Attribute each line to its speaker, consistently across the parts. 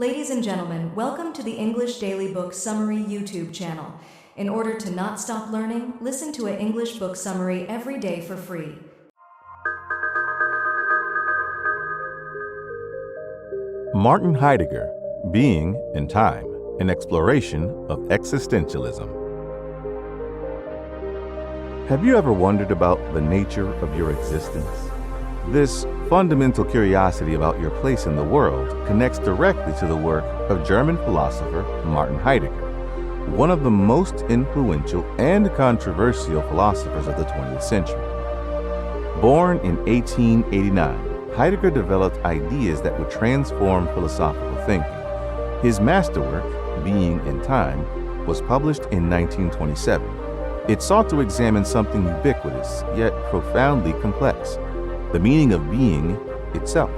Speaker 1: Ladies and gentlemen, welcome to the English Daily Book Summary YouTube channel. In order to not stop learning, listen to an English book summary every day for free.
Speaker 2: Martin Heidegger, Being and Time, an Exploration of Existentialism. Have you ever wondered about the nature of your existence? This fundamental curiosity about your place in the world connects directly to the work of German philosopher Martin Heidegger, one of the most influential and controversial philosophers of the 20th century. Born in 1889, Heidegger developed ideas that would transform philosophical thinking. His masterwork, Being and Time, was published in 1927. It sought to examine something ubiquitous, yet profoundly complex: the meaning of being itself.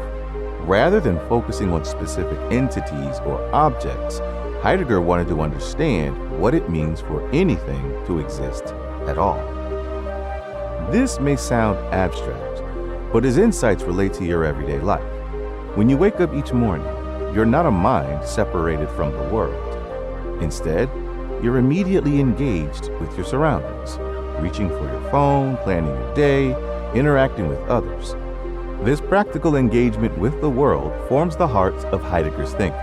Speaker 2: Rather than focusing on specific entities or objects, Heidegger wanted to understand what it means for anything to exist at all. This may sound abstract, but his insights relate to your everyday life. When you wake up each morning, you're not a mind separated from the world. Instead, you're immediately engaged with your surroundings, reaching for your phone, planning your day, interacting with others. This practical engagement with the world forms the heart of Heidegger's thinking.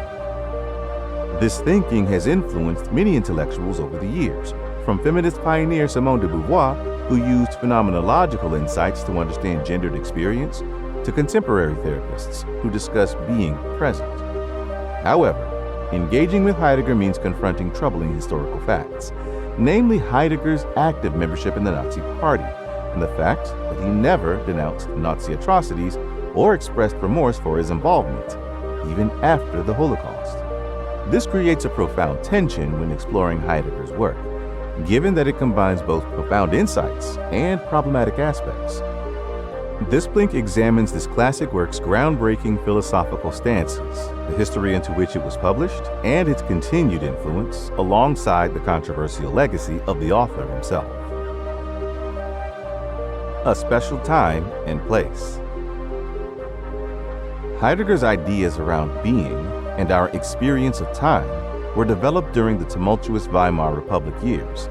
Speaker 2: This thinking has influenced many intellectuals over the years, from feminist pioneer Simone de Beauvoir, who used phenomenological insights to understand gendered experience, to contemporary therapists who discuss being present. However, engaging with Heidegger means confronting troubling historical facts, namely Heidegger's active membership in the Nazi Party, and the fact that he never denounced Nazi atrocities or expressed remorse for his involvement, even after the Holocaust. This creates a profound tension when exploring Heidegger's work, given that it combines both profound insights and problematic aspects. This blink examines this classic work's groundbreaking philosophical stances, the history into which it was published, and its continued influence, alongside the controversial legacy of the author himself. A special time and place. Heidegger's ideas around being and our experience of time were developed during the tumultuous Weimar Republic years,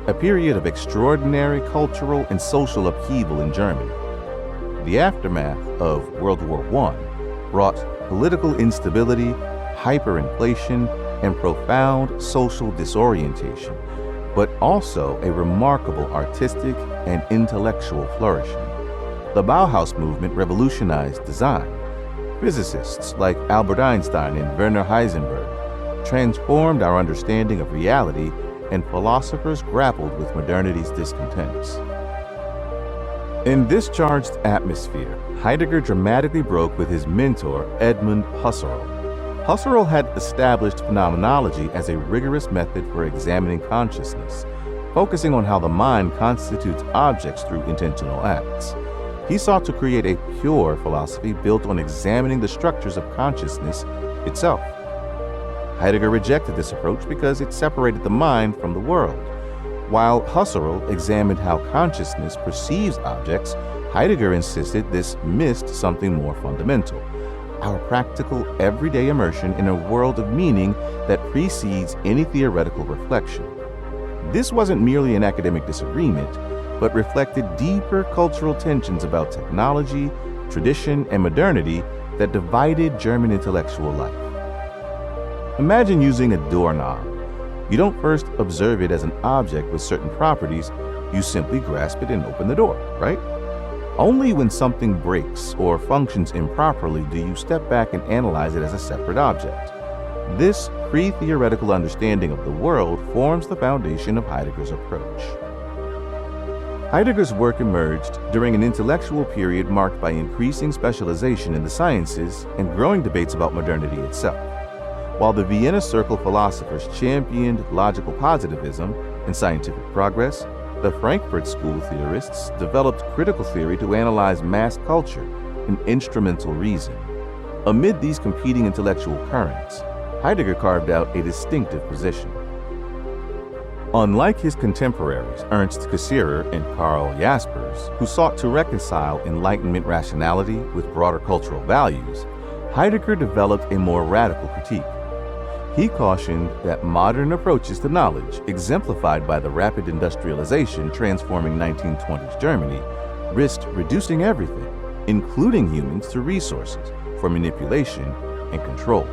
Speaker 2: a period of extraordinary cultural and social upheaval in Germany. The aftermath of World War I brought political instability, hyperinflation, and profound social disorientation, but also a remarkable artistic and intellectual flourishing. The Bauhaus movement revolutionized design. Physicists like Albert Einstein and Werner Heisenberg transformed our understanding of reality, and philosophers grappled with modernity's discontents. In this charged atmosphere, Heidegger dramatically broke with his mentor, Edmund Husserl. Husserl had established phenomenology as a rigorous method for examining consciousness, focusing on how the mind constitutes objects through intentional acts. He sought to create a pure philosophy built on examining the structures of consciousness itself. Heidegger rejected this approach because it separated the mind from the world. While Husserl examined how consciousness perceives objects, Heidegger insisted this missed something more fundamental: our practical, everyday immersion in a world of meaning that precedes any theoretical reflection. This wasn't merely an academic disagreement, but reflected deeper cultural tensions about technology, tradition, and modernity that divided German intellectual life. Imagine using a doorknob. You don't first observe it as an object with certain properties, you simply grasp it and open the door, right? Only when something breaks or functions improperly do you step back and analyze it as a separate object. This pre-theoretical understanding of the world forms the foundation of Heidegger's approach. Heidegger's work emerged during an intellectual period marked by increasing specialization in the sciences and growing debates about modernity itself. While the Vienna Circle philosophers championed logical positivism and scientific progress, the Frankfurt School theorists developed critical theory to analyze mass culture and instrumental reason. Amid these competing intellectual currents, Heidegger carved out a distinctive position. Unlike his contemporaries Ernst Cassirer and Karl Jaspers, who sought to reconcile Enlightenment rationality with broader cultural values, Heidegger developed a more radical critique. He cautioned that modern approaches to knowledge, exemplified by the rapid industrialization transforming 1920s Germany, risked reducing everything, including humans, to resources for manipulation and control.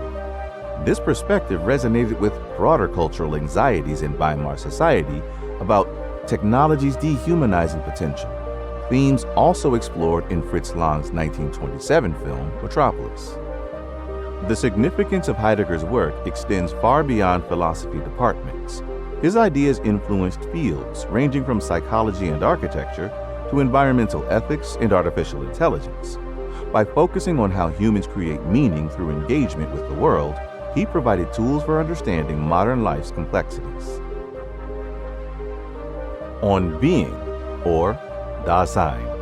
Speaker 2: This perspective resonated with broader cultural anxieties in Weimar society about technology's dehumanizing potential, themes also explored in Fritz Lang's 1927 film, Metropolis. The significance of Heidegger's work extends far beyond philosophy departments. His ideas influenced fields ranging from psychology and architecture to environmental ethics and artificial intelligence. By focusing on how humans create meaning through engagement with the world, he provided tools for understanding modern life's complexities. On being, or Dasein.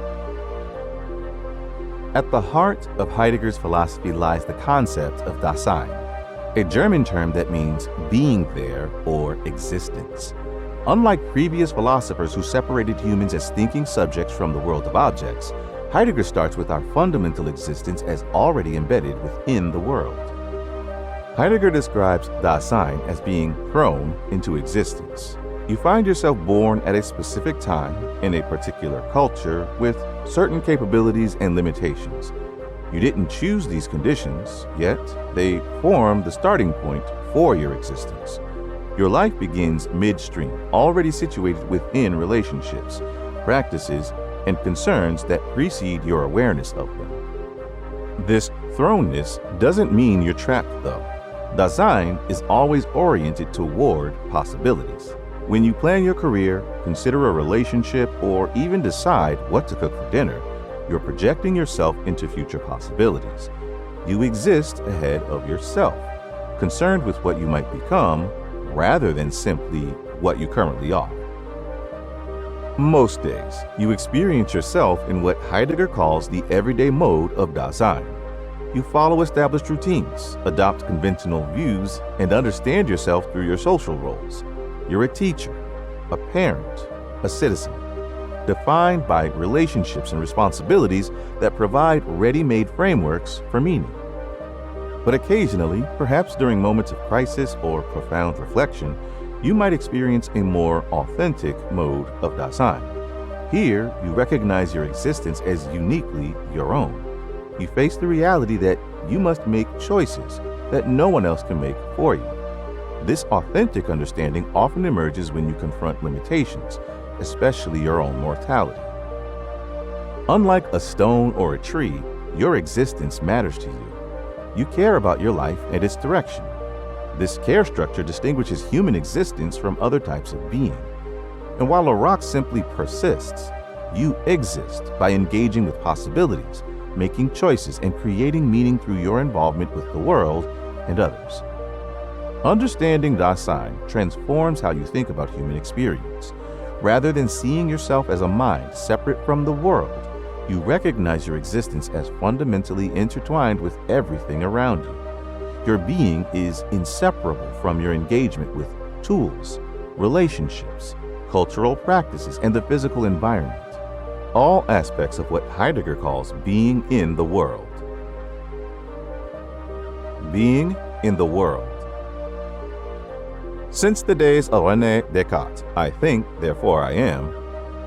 Speaker 2: At the heart of Heidegger's philosophy lies the concept of Dasein, a German term that means being there or existence. Unlike previous philosophers who separated humans as thinking subjects from the world of objects, Heidegger starts with our fundamental existence as already embedded within the world. Heidegger describes Dasein as being thrown into existence. You find yourself born at a specific time in a particular culture with certain capabilities and limitations. You didn't choose these conditions, yet they form the starting point for your existence. Your life begins midstream, already situated within relationships, practices, and concerns that precede your awareness of them. This thrownness doesn't mean you're trapped, though. Dasein is always oriented toward possibilities. When you plan your career, consider a relationship, or even decide what to cook for dinner, you're projecting yourself into future possibilities. You exist ahead of yourself, concerned with what you might become, rather than simply what you currently are. Most days, you experience yourself in what Heidegger calls the everyday mode of Dasein. You follow established routines, adopt conventional views, and understand yourself through your social roles. You're a teacher, a parent, a citizen, defined by relationships and responsibilities that provide ready-made frameworks for meaning. But occasionally, perhaps during moments of crisis or profound reflection, you might experience a more authentic mode of Dasein. Here, you recognize your existence as uniquely your own. You face the reality that you must make choices that no one else can make for you. This authentic understanding often emerges when you confront limitations, especially your own mortality. Unlike a stone or a tree, your existence matters to you. You care about your life and its direction. This care structure distinguishes human existence from other types of being. And while a rock simply persists, you exist by engaging with possibilities, making choices, and creating meaning through your involvement with the world and others. Understanding Dasein transforms how you think about human experience. Rather than seeing yourself as a mind separate from the world, you recognize your existence as fundamentally intertwined with everything around you. Your being is inseparable from your engagement with tools, relationships, cultural practices, and the physical environment, all aspects of what Heidegger calls being in the world. Being in the world. Since the days of René Descartes, I think, therefore I am,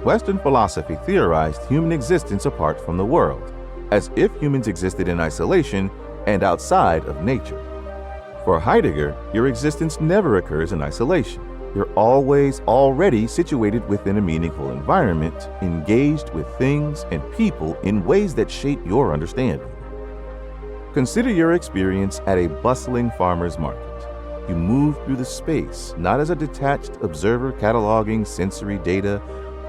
Speaker 2: Western philosophy theorized human existence apart from the world, as if humans existed in isolation and outside of nature. For Heidegger, your existence never occurs in isolation. You're always already situated within a meaningful environment, engaged with things and people in ways that shape your understanding. Consider your experience at a bustling farmer's market. You move through the space, not as a detached observer cataloging sensory data,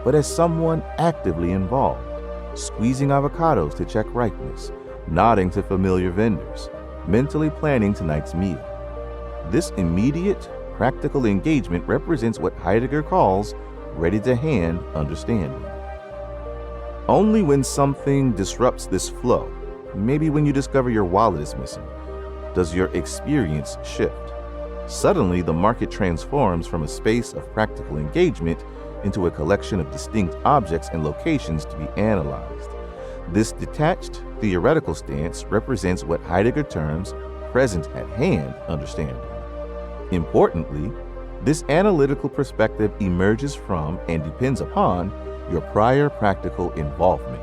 Speaker 2: but as someone actively involved, squeezing avocados to check ripeness, nodding to familiar vendors, mentally planning tonight's meal. This immediate, practical engagement represents what Heidegger calls ready-to-hand understanding. Only when something disrupts this flow, maybe when you discover your wallet is missing, does your experience shift. Suddenly, the market transforms from a space of practical engagement into a collection of distinct objects and locations to be analyzed. This detached theoretical stance represents what Heidegger terms present at hand understanding. Importantly, this analytical perspective emerges from and depends upon your prior practical involvement.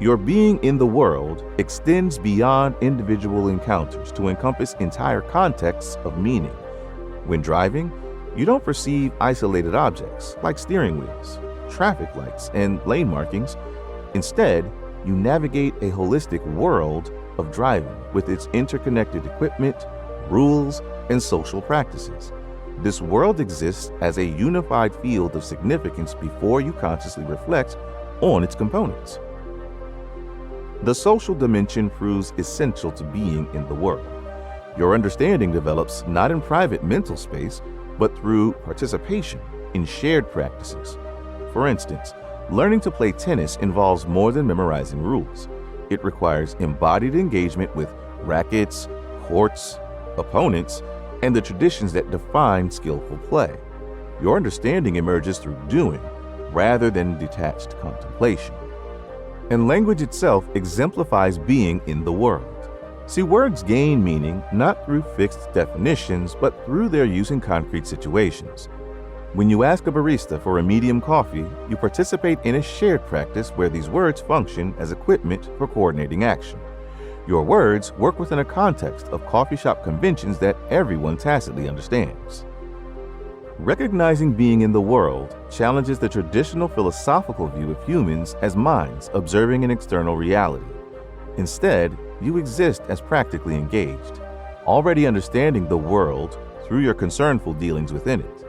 Speaker 2: Your being in the world extends beyond individual encounters to encompass entire contexts of meaning. When driving, you don't perceive isolated objects like steering wheels, traffic lights, and lane markings. Instead, you navigate a holistic world of driving with its interconnected equipment, rules, and social practices. This world exists as a unified field of significance before you consciously reflect on its components. The social dimension proves essential to being in the world. Your understanding develops not in private mental space, but through participation in shared practices. For instance, learning to play tennis involves more than memorizing rules. It requires embodied engagement with rackets, courts, opponents, and the traditions that define skillful play. Your understanding emerges through doing, rather than detached contemplation. And language itself exemplifies being in the world. See, words gain meaning not through fixed definitions, but through their use in concrete situations. When you ask a barista for a medium coffee, you participate in a shared practice where these words function as equipment for coordinating action. Your words work within a context of coffee shop conventions that everyone tacitly understands. Recognizing being in the world challenges the traditional philosophical view of humans as minds observing an external reality. Instead, you exist as practically engaged, already understanding the world through your concernful dealings within it.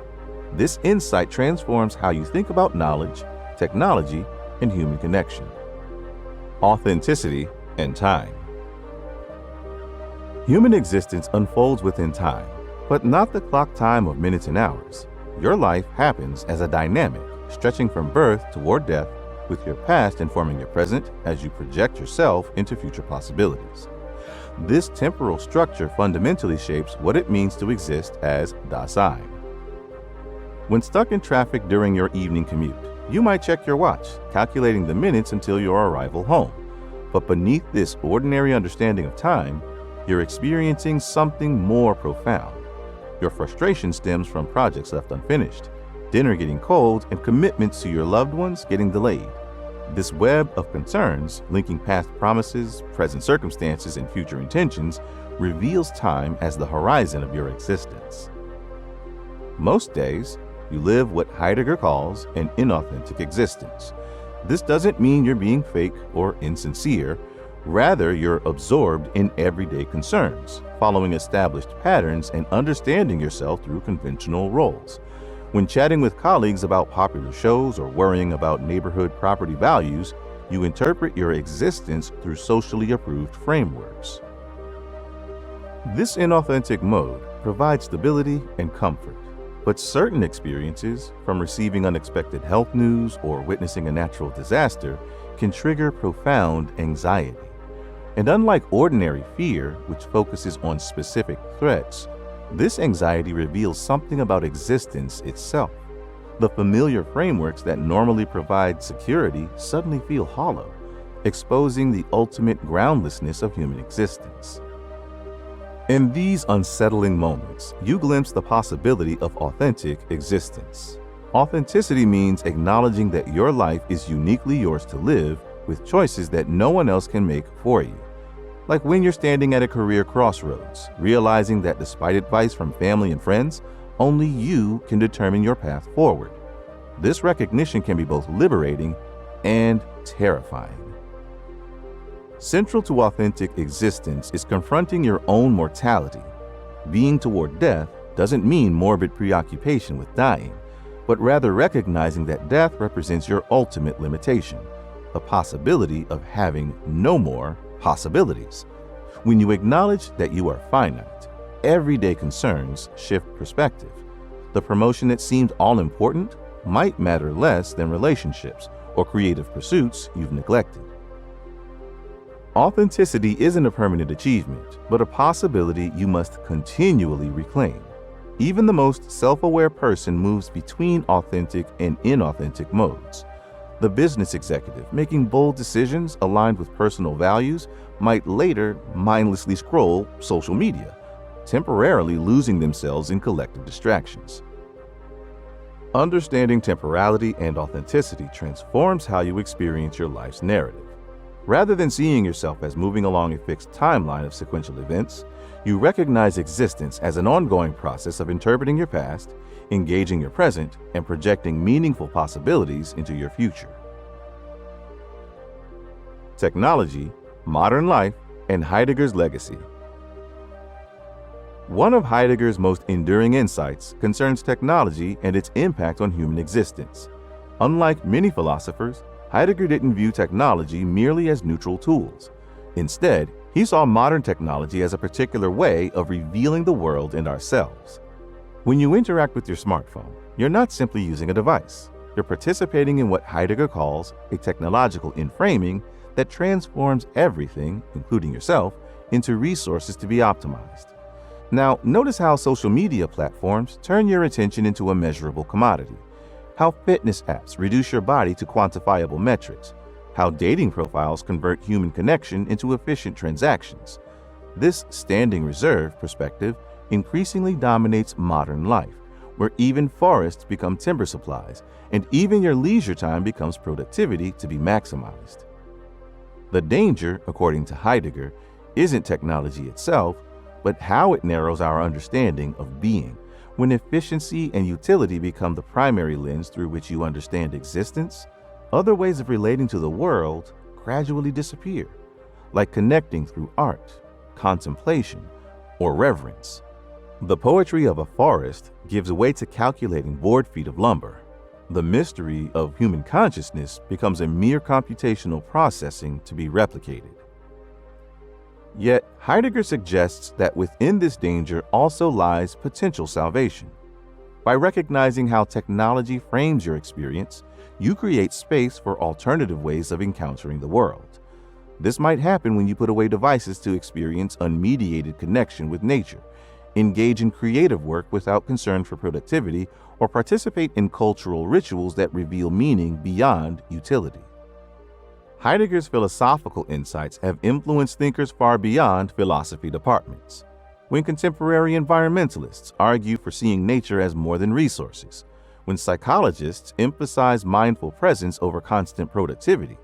Speaker 2: This insight transforms how you think about knowledge, technology, and human connection. Authenticity and time. Human existence unfolds within time, but not the clock time of minutes and hours. Your life happens as a dynamic, stretching from birth toward death, with your past informing your present as you project yourself into future possibilities. This temporal structure fundamentally shapes what it means to exist as Dasein. When stuck in traffic during your evening commute, you might check your watch, calculating the minutes until your arrival home. But beneath this ordinary understanding of time, you're experiencing something more profound. Your frustration stems from projects left unfinished, dinner getting cold, and commitments to your loved ones getting delayed. This web of concerns, linking past promises, present circumstances, and future intentions, reveals time as the horizon of your existence. Most days, you live what Heidegger calls an inauthentic existence. This doesn't mean you're being fake or insincere. Rather, you're absorbed in everyday concerns, following established patterns and understanding yourself through conventional roles. When chatting with colleagues about popular shows or worrying about neighborhood property values, you interpret your existence through socially approved frameworks. This inauthentic mode provides stability and comfort, but certain experiences, from receiving unexpected health news or witnessing a natural disaster, can trigger profound anxiety. And unlike ordinary fear, which focuses on specific threats, this anxiety reveals something about existence itself. The familiar frameworks that normally provide security suddenly feel hollow, exposing the ultimate groundlessness of human existence. In these unsettling moments, you glimpse the possibility of authentic existence. Authenticity means acknowledging that your life is uniquely yours to live, with choices that no one else can make for you. Like when you're standing at a career crossroads, realizing that despite advice from family and friends, only you can determine your path forward. This recognition can be both liberating and terrifying. Central to authentic existence is confronting your own mortality. Being toward death doesn't mean morbid preoccupation with dying, but rather recognizing that death represents your ultimate limitation, the possibility of having no more possibilities. When you acknowledge that you are finite, everyday concerns shift perspective. The promotion that seemed all important might matter less than relationships or creative pursuits you've neglected. Authenticity isn't a permanent achievement, but a possibility you must continually reclaim. Even the most self-aware person moves between authentic and inauthentic modes. The business executive making bold decisions aligned with personal values might later mindlessly scroll social media, temporarily losing themselves in collective distractions. Understanding temporality and authenticity transforms how you experience your life's narrative. Rather than seeing yourself as moving along a fixed timeline of sequential events, you recognize existence as an ongoing process of interpreting your past, engaging your present, and projecting meaningful possibilities into your future. Technology, modern life, and Heidegger's legacy. One of Heidegger's most enduring insights concerns technology and its impact on human existence. Unlike many philosophers, Heidegger didn't view technology merely as neutral tools. Instead, he saw modern technology as a particular way of revealing the world and ourselves. When you interact with your smartphone, you're not simply using a device. You're participating in what Heidegger calls a technological inframing that transforms everything, including yourself, into resources to be optimized. Now, notice how social media platforms turn your attention into a measurable commodity, how fitness apps reduce your body to quantifiable metrics, how dating profiles convert human connection into efficient transactions. This standing reserve perspective increasingly dominates modern life, where even forests become timber supplies, and even your leisure time becomes productivity to be maximized. The danger, according to Heidegger, isn't technology itself, but how it narrows our understanding of being. When efficiency and utility become the primary lens through which you understand existence, other ways of relating to the world gradually disappear, like connecting through art, contemplation, or reverence. The poetry of a forest gives way to calculating board feet of lumber. The mystery of human consciousness becomes a mere computational processing to be replicated. Yet, Heidegger suggests that within this danger also lies potential salvation. By recognizing how technology frames your experience, you create space for alternative ways of encountering the world. This might happen when you put away devices to experience unmediated connection with nature, engage in creative work without concern for productivity, or participate in cultural rituals that reveal meaning beyond utility. Heidegger's philosophical insights have influenced thinkers far beyond philosophy departments. When contemporary environmentalists argue for seeing nature as more than resources, when psychologists emphasize mindful presence over constant productivity,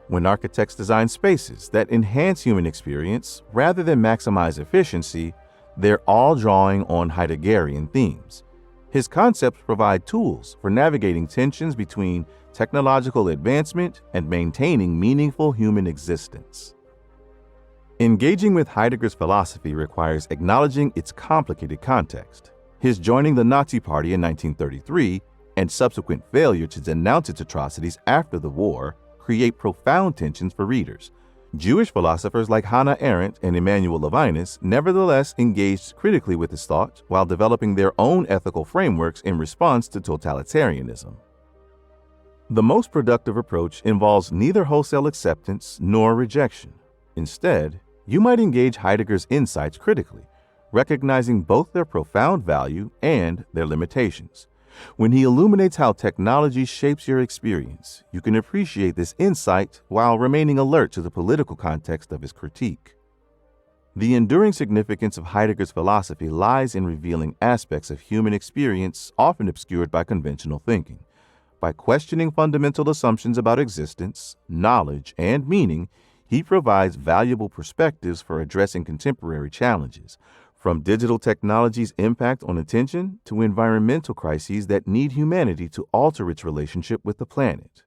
Speaker 2: when architects design spaces that enhance human experience rather than maximize efficiency, they're all drawing on Heideggerian themes. His concepts provide tools for navigating tensions between technological advancement and maintaining meaningful human existence. Engaging with Heidegger's philosophy requires acknowledging its complicated context. His joining the Nazi Party in 1933 and subsequent failure to denounce its atrocities after the war create profound tensions for readers. Jewish philosophers like Hannah Arendt and Emmanuel Levinas nevertheless engaged critically with his thought while developing their own ethical frameworks in response to totalitarianism. The most productive approach involves neither wholesale acceptance nor rejection. Instead, you might engage Heidegger's insights critically, recognizing both their profound value and their limitations. When he illuminates how technology shapes your experience, you can appreciate this insight while remaining alert to the political context of his critique. The enduring significance of Heidegger's philosophy lies in revealing aspects of human experience often obscured by conventional thinking. By questioning fundamental assumptions about existence, knowledge, and meaning, he provides valuable perspectives for addressing contemporary challenges, from digital technology's impact on attention to environmental crises that need humanity to alter its relationship with the planet.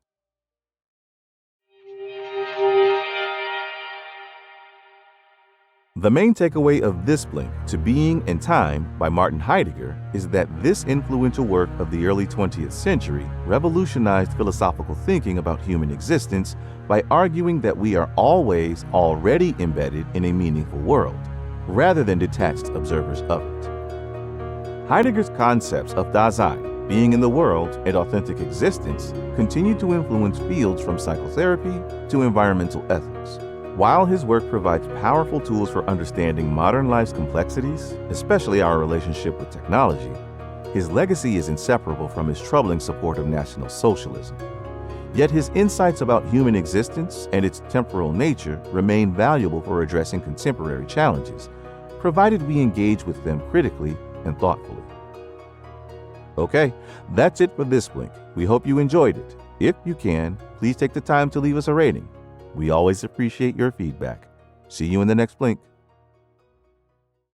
Speaker 2: The main takeaway of this blink to Being and Time by Martin Heidegger is that this influential work of the early 20th century revolutionized philosophical thinking about human existence by arguing that we are always already embedded in a meaningful world, rather than detached observers of it. Heidegger's concepts of Dasein, being in the world, and authentic existence continue to influence fields from psychotherapy to environmental ethics. While his work provides powerful tools for understanding modern life's complexities, especially our relationship with technology, his legacy is inseparable from his troubling support of National Socialism. Yet his insights about human existence and its temporal nature remain valuable for addressing contemporary challenges, provided we engage with them critically and thoughtfully. Okay, that's it for this Blink. We hope you enjoyed it. If you can, please take the time to leave us a rating. We always appreciate your feedback. See you in the next Blink.